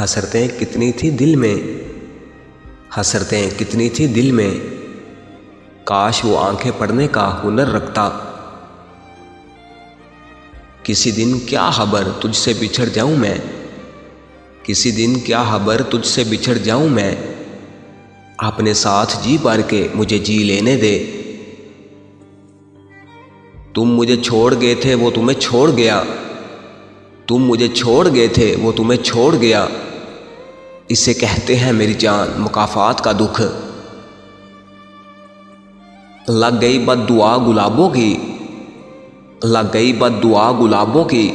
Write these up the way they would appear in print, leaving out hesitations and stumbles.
حسرتیں کتنی تھی دل میں، حسرتیں کتنی تھی دل میں، کاش وہ آنکھیں پڑھنے کا ہنر رکھتا۔ کسی دن کیا خبر تجھ سے بچھڑ جاؤں میں، کسی دن کیا خبر تجھ سے بچھڑ جاؤں میں، اپنے ساتھ جی بھر کے مجھے جی لینے دے۔ تم مجھے چھوڑ گئے تھے وہ تمہیں چھوڑ گیا، تم مجھے چھوڑ گئے تھے وہ تمہیں چھوڑ گیا، اسے کہتے ہیں میری جان مکافات کا دکھ۔ لگ گئی بد دعا گلابوں کی، لگ گئی بد دعا گلابوں کی،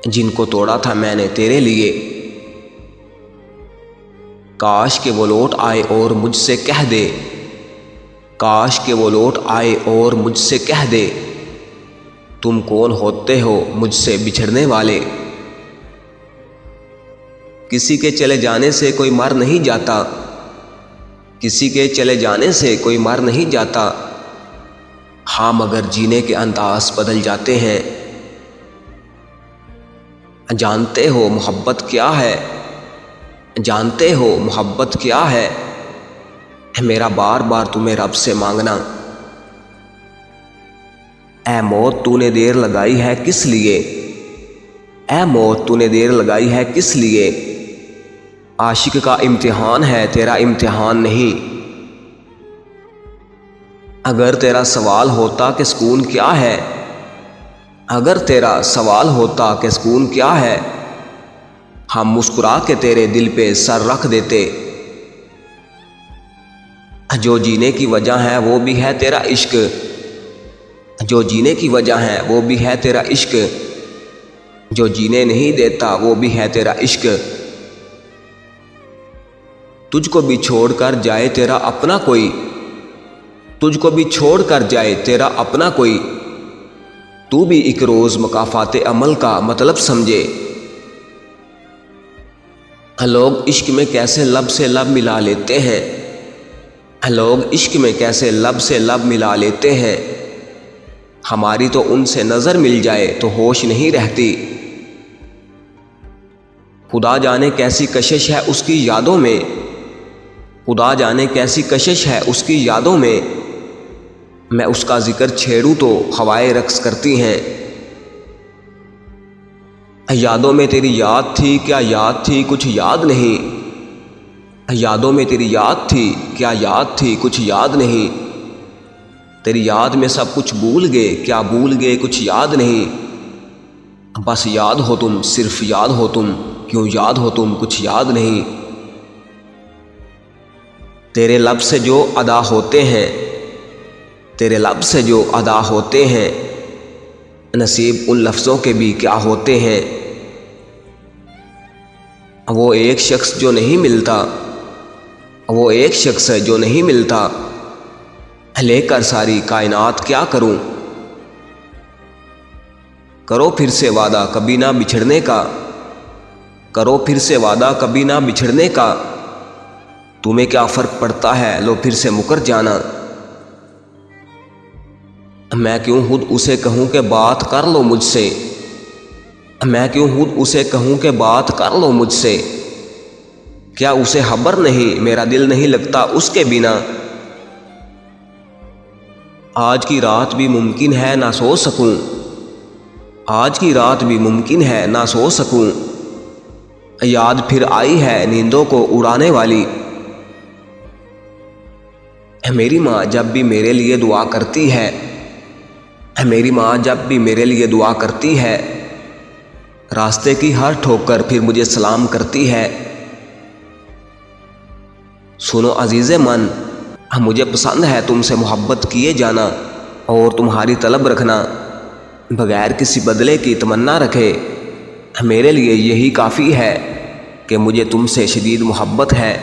جن کو توڑا تھا میں نے تیرے لیے۔ کاش کہ وہ لوٹ آئے اور مجھ سے کہہ دے، کاش کہ وہ لوٹ آئے اور مجھ سے کہہ دے، تم کون ہوتے ہو مجھ سے بچھڑنے والے۔ کسی کے چلے جانے سے کوئی مر نہیں جاتا، کسی کے چلے جانے سے کوئی مر نہیں جاتا، ہاں مگر جینے کے انداز بدل جاتے ہیں۔ جانتے ہو محبت کیا ہے، جانتے ہو محبت کیا ہے، میرا بار بار تمہیں رب سے مانگنا۔ اے موت تو نے دیر لگائی ہے کس لیے، اے موت تو نے دیر لگائی ہے کس لیے، عاشق کا امتحان ہے تیرا امتحان نہیں۔ اگر تیرا سوال ہوتا کہ سکون کیا ہے، اگر تیرا سوال ہوتا کہ سکون کیا ہے، ہم مسکرا کے تیرے دل پہ سر رکھ دیتے۔ جو جینے کی وجہ ہے وہ بھی ہے تیرا عشق، جو جینے کی وجہ ہے وہ بھی ہے تیرا عشق، جو جینے نہیں دیتا وہ بھی ہے تیرا عشق۔ تجھ کو بھی چھوڑ کر جائے تیرا اپنا کوئی، تجھ کو بھی چھوڑ کر جائے تیرا اپنا کوئی، تو بھی ایک روز مکافات عمل کا مطلب سمجھے۔ لوگ عشق میں کیسے لب سے لب ملا لیتے ہیں، لوگ عشق میں کیسے لب سے لب ملا لیتے ہیں، ہماری تو ان سے نظر مل جائے تو ہوش نہیں رہتی۔ خدا جانے کیسی کشش ہے اس کی یادوں میں، خدا جانے کیسی کشش ہے اس کی یادوں میں، میں اس کا ذکر چھیڑوں تو ہوائیں رقص کرتی ہیں۔ یادوں میں تیری یاد تھی کیا یاد تھی کچھ یاد نہیں، یادوں میں تیری یاد تھی کیا یاد تھی کچھ یاد نہیں، تیری یاد میں سب کچھ بھول گئے کیا بھول گئے کچھ یاد نہیں، بس یاد ہو تم صرف یاد ہو تم، کیوں یاد ہو تم کچھ یاد نہیں۔ تیرے لب سے جو ادا ہوتے ہیں، تیرے لب سے جو ادا ہوتے ہیں، نصیب ان لفظوں کے بھی کیا ہوتے ہیں۔ وہ ایک شخص جو نہیں ملتا، وہ ایک شخص ہے جو نہیں ملتا، لے کر ساری کائنات کیا کروں۔ کرو پھر سے وعدہ کبھی نہ بچھڑنے کا، کرو پھر سے وعدہ کبھی نہ بچھڑنے کا، تمہیں کیا فرق پڑتا ہے لو پھر سے مکر جانا۔ میں کیوں خود اسے کہوں کہ بات کر لو مجھ سے، میں کیوں خود اسے کہوں کہ بات کر لو مجھ سے، کیا اسے خبر نہیں میرا دل نہیں لگتا اس کے بنا۔ آج کی رات بھی ممکن ہے نہ سو سکوں، آج کی رات بھی ممکن ہے نہ سو سکوں، یاد پھر آئی ہے نیندوں کو اڑانے والی۔ میری ماں جب بھی میرے لیے دعا کرتی ہے، میری ماں جب بھی میرے لیے دعا کرتی ہے، راستے کی ہر ٹھوکر پھر مجھے سلام کرتی ہے۔ سنو عزیز من، مجھے پسند ہے تم سے محبت کیے جانا اور تمہاری طلب رکھنا، بغیر کسی بدلے کی تمنا رکھے، میرے لیے یہی کافی ہے کہ مجھے تم سے شدید محبت ہے۔